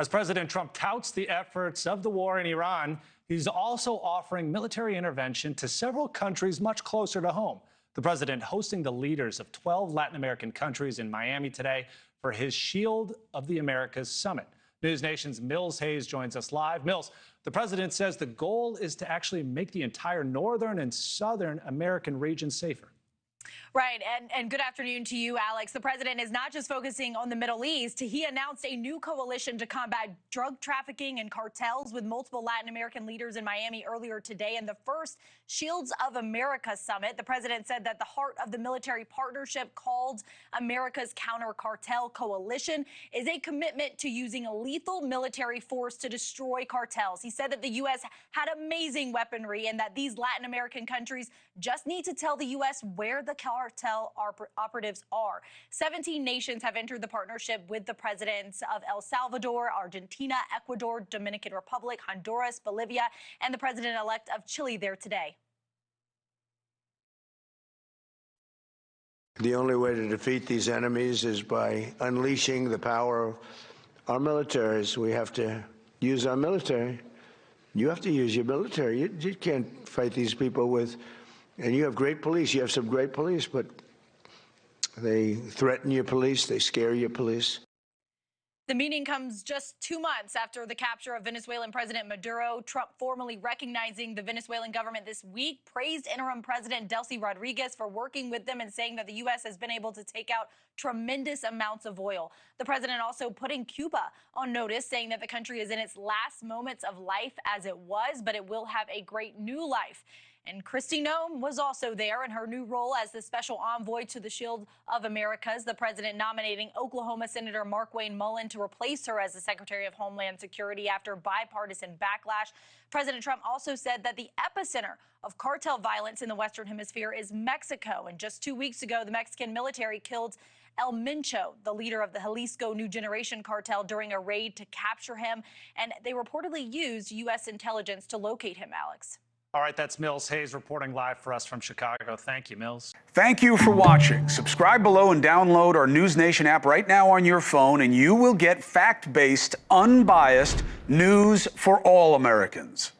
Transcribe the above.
As President Trump touts the efforts of the war in Iran, he's also offering military intervention to several countries much closer to home. The president hosting the leaders of 12 Latin American countries in Miami today for his Shield of the Americas summit. NewsNation's Mills Hayes joins us live. Mills, the president says the goal is to actually make the entire northern and southern American region safer. Right. And good afternoon to you, Alex. The president is not just focusing on the Middle East. He announced a new coalition to combat drug trafficking and cartels with multiple Latin American leaders in Miami earlier today. In the first Shields of America summit, the president said that the heart of the military partnership called America's Counter-Cartel Coalition is a commitment to using a lethal military force to destroy cartels. He said that the U.S. had amazing weaponry and that these Latin American countries just need to tell the U.S. where the cartel operatives are. 17 nations have entered the partnership with the presidents of El Salvador, Argentina, Ecuador, Dominican Republic, Honduras, Bolivia, and the president-elect of Chile there today. The only way to defeat these enemies is by unleashing the power of our militaries. We have to use our military. You have to use your military. You can't fight these people with... And you have great police. You have some great police, but they threaten your police. They scare your police. The meeting comes just 2 months after the capture of Venezuelan President Maduro. Trump formally recognizing the Venezuelan government this week, praised interim President Delcy Rodriguez for working with them and saying that the U.S. has been able to take out tremendous amounts of oil. The president also putting Cuba on notice, saying that the country is in its last moments of life as it was, but it will have a great new life. And Kristi Noem was also there in her new role as the special envoy to the Shield of Americas, the president nominating Oklahoma Senator Markwayne Mullin to replace her as the Secretary of Homeland Security after bipartisan backlash. President Trump also said that the epicenter of cartel violence in the Western Hemisphere is Mexico. And just 2 weeks ago, the Mexican military killed El Mencho, the leader of the Jalisco New Generation cartel, during a raid to capture him. And they reportedly used U.S. intelligence to locate him, Alex. All right, that's Mills Hayes reporting live for us from Chicago. Thank you, Mills. Thank you for watching. Subscribe below and download our NewsNation app right now on your phone, and you will get fact-based, unbiased news for all Americans.